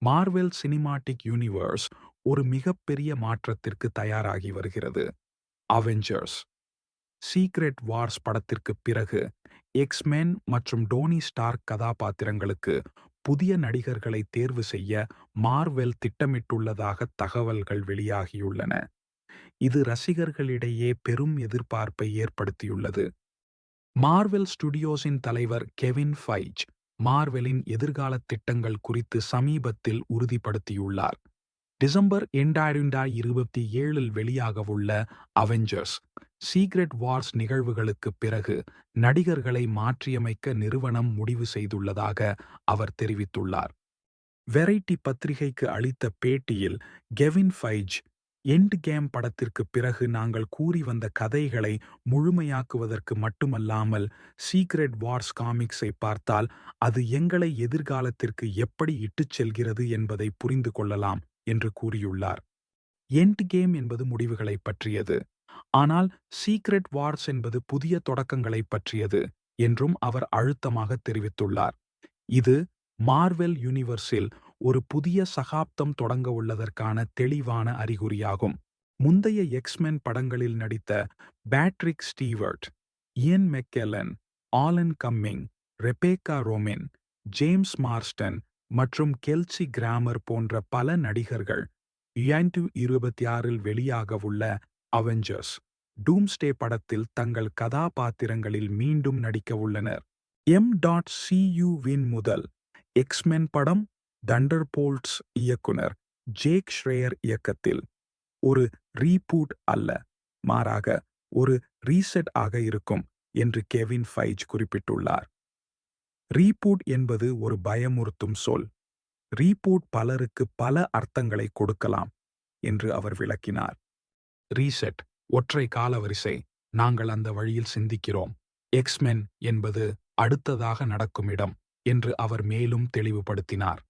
Marvel cinematic universe ஒரு மிகப்பெரிய மாற்றத்திற்கு தயாராகி வருகிறது. அவெஞ்சர்ஸ் சீக்ரெட் வார்ஸ் படத்திற்குப் பிறகு எக்ஸ்மென் மற்றும் டோனி ஸ்டார்க் கதாபாத்திரங்களுக்கு புதிய நடிகர்களை தேர்வு செய்ய மார்வெல் திட்டமிட்டுள்ளதாக தகவல்கள் வெளியாகியுள்ளன. இது ரசிகர்களிடையே பெரும் எதிர்பார்ப்பை ஏற்படுத்தியுள்ளது. மார்வெல் ஸ்டுடியோஸின் தலைவர் கெவின் ஃபைஜ் மார்வெலின் எதிர்கால திட்டங்கள் குறித்து சமீபத்தில் உறுதிப்படுத்தியுள்ளார். டிசம்பர் 2027 வெளியாகவுள்ள அவெஞ்சர்ஸ் சீக்ரெட் வார்ஸ் நிகழ்வுகளுக்குப் பிறகு நடிகர்களை மாற்றியமைக்க நிறுவனம் முடிவு செய்துள்ளதாக அவர் தெரிவித்துள்ளார். வெரைட்டி பத்திரிகைக்கு அளித்த பேட்டியில் கெவின் ஃபைஜ், எண்ட் கேம் படத்திற்குப் பிறகு நாங்கள் கூறி வந்த கதைகளை முழுமையாக்குவதற்கு மட்டுமல்லாமல் சீக்ரெட் வார்ஸ் காமிக்ஸை பார்த்தால் அது எங்களை எதிர்காலத்திற்கு எப்படி இட்டுச் செல்கிறது என்பதை புரிந்து கொள்ளலாம் என்று கூறியுள்ளார். எண்ட் கேம் என்பது முடிவுகளைப் பற்றியது, ஆனால் சீக்ரெட் வார்ஸ் என்பது புதிய தொடக்கங்களைப் பற்றியது என்றும் அவர் அழுத்தமாக தெரிவித்துள்ளார். இது மார்வெல் யூனிவர்ஸில் ஒரு புதிய சகாப்தம் தொடங்க உள்ளதற்கான தெளிவான அறிகுறியாகும். முந்தைய எக்ஸ்மென் படங்களில் நடித்த Patrick Stewart, Ian McKellen, Alan Cumming, Rebecca Romijn, James Marsden மற்றும் கெல்சி கிராமர் போன்ற பல நடிகர்கள் 2026 வெளியாகவுள்ள அவெஞ்சர்ஸ் டூம்ஸ்டே படத்தில் தங்கள் கதாபாத்திரங்களில் மீண்டும் நடிக்கவுள்ளனர். M.CU-வின் முதல் எக்ஸ்மென் படம் தண்டர்போல்ட்ஸ் இயக்குனர் ஜேக் ஷ்ரேயர் இயக்கத்தில் ஒரு ரீபூட் அல்ல, மாறாக ஒரு ரீசெட் ஆக இருக்கும் என்று கெவின் ஃபைஜ் குறிப்பிட்டுள்ளார். ரீபூட் என்பது ஒரு பயமுறுத்தும் சொல். ரீபூட் பலருக்கு பல அர்த்தங்களை கொடுக்கலாம் என்று அவர் விளக்கினார். ரீசெட் ஒற்றை காலவரிசை, நாங்கள் அந்த வழியில் சிந்திக்கிறோம். எக்ஸ்மென் என்பது அடுத்ததாக நடக்கும் இடம் என்று அவர் மேலும் தெளிவுபடுத்தினார்.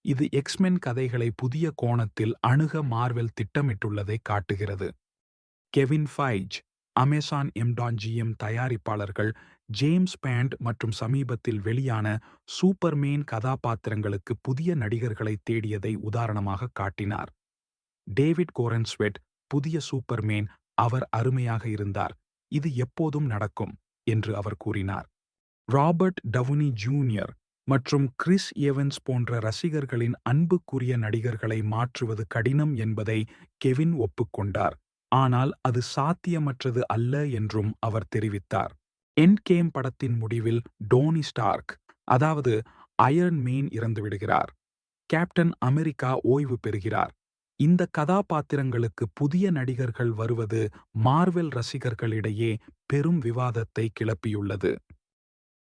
இது எக்ஸ்மென் கதைகளை புதிய கோணத்தில் அணுக மார்வெல் திட்டமிட்டுள்ளதை காட்டுகிறது. கெவின் ஃபைஜ், அமேசான் M.GM தயாரிப்பாளர்கள் ஜேம்ஸ் பேண்ட் மற்றும் சமீபத்தில் வெளியான சூப்பர்மேன் கதாபாத்திரங்களுக்கு புதிய நடிகர்களை தேடியதை உதாரணமாக காட்டினார். டேவிட் கோரன்ஸ்வெட் புதிய சூப்பர்மேன், அவர் அருமையாக இருந்தார், இது எப்போதும் நடக்கும் என்று அவர் கூறினார். ராபர்ட் டவுனி ஜூனியர் மற்றும் கிறிஸ் எவன்ஸ் போன்ற ரசிகர்களின் அன்புக்குரிய நடிகர்களை மாற்றுவது கடினம் என்பதை கெவின் ஒப்புக்கொண்டார், ஆனால் அது சாத்தியமற்றது அல்ல என்றும் அவர் தெரிவித்தார். எண்ட் கேம் படத்தின் முடிவில் டோனி ஸ்டார்க், அதாவது அயர்ன் மேன் இறந்துவிடுகிறார். கேப்டன் அமெரிக்கா ஓய்வு பெறுகிறார். இந்த கதாபாத்திரங்களுக்கு புதிய நடிகர்கள் வருவது மார்வெல் ரசிகர்களிடையே பெரும் விவாதத்தை கிளப்பியுள்ளது.